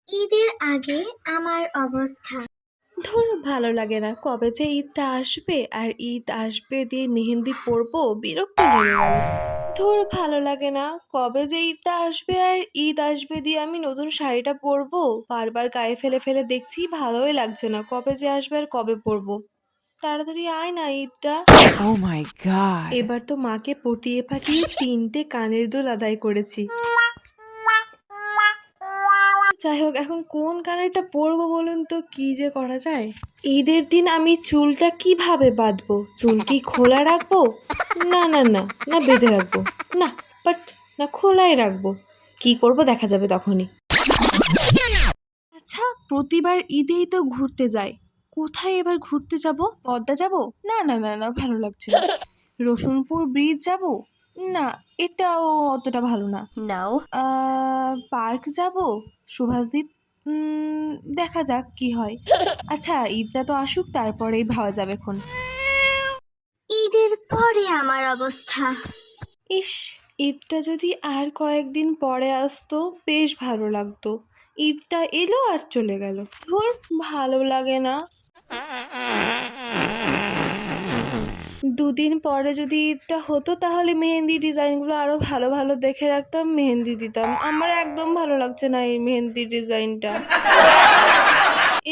ঈদের আগে আমার অবস্থা। ধুর, ভালো লাগে না। কবে যে ঈদটা আসবে আর ঈদ আসবে দিয়ে মেহেন্দি পরবো, বিরক্ত লেগে গেল। ধুর, ভালো লাগে না। কবে যে ঈদটা আসবে আর ঈদ আসবে দিয়ে আমি নতুন শাড়িটা পরবো, বারবার গায়ে ফেলে ফেলে দেখছি, ভালোই লাগছে না। কবে যে আসবে আর কবে পরবো। তাড়াতাড়ি আয় না ঈদটা। Oh my god. এবার তো মাকে পটিয়ে পাটিয়ে 3টে কানের দুল আদায় করেছি। যাই হোক, এখন কোন কানেরটা পরবো বলুন তো, কি যে করা যায়। ঈদের দিন আমি চুলটা কিভাবে বাঁধবো? চুল কি খোলা রাখবো? না না না, না বেঁধে রাখবো। না, বাট না, খোলাই রাখবো। কি করব দেখা যাবে তখনই। আচ্ছা, প্রতিবার ঈদেই তো ঘুরতে যাই। কোথায় এবার ঘুরতে যাব? পদ্মা যাব? না না না না, ভালো লাগছে না। রসুনপুর ব্রিজ যাব? না, এটাও অতটা ভালো না। No. পার্ক যাব? সুভাষদ্বীপ? দেখা যাক কি হয়। আচ্ছা, ঈদটা তো আসুক, তারপরেই ভাবা যাবে খন। ঈদের পরে আমার অবস্থা। ইস, ঈদটা যদি আর কয়েকদিন পরে আসতো বেশ ভালো লাগতো। ঈদটা এলো আর চলে গেল। ধুর, ভালো লাগে না। দুদিন পরে যদি ঈদটা হতো তাহলে মেহেন্দি ডিজাইনগুলো আরো ভালো ভালো দেখে রাখতাম, মেহেন্দি দিতাম। আমার একদম ভালো লাগছে না এই মেহেন্দি ডিজাইনটা।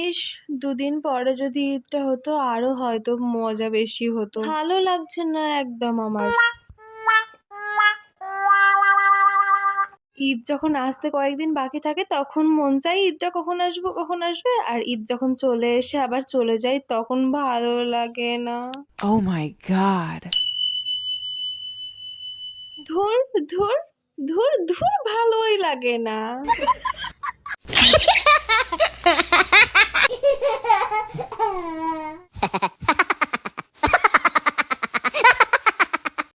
ইস, দুদিন পরে যদি ঈদটা হতো আরো হয়তো মজা বেশি হতো। ভালো লাগছে না একদম আমার। ঈদ যখন আসতে কয়েকদিন বাকি থাকে তখন মন চাই ঈদটা কখন আসবো কখন আসবে, আর ঈদ যখন চলে এসে আবার চলে যায় তখন ভালো লাগে না। Oh my god. ধুর ধুর ধুর ধুর, ভালোই লাগে না।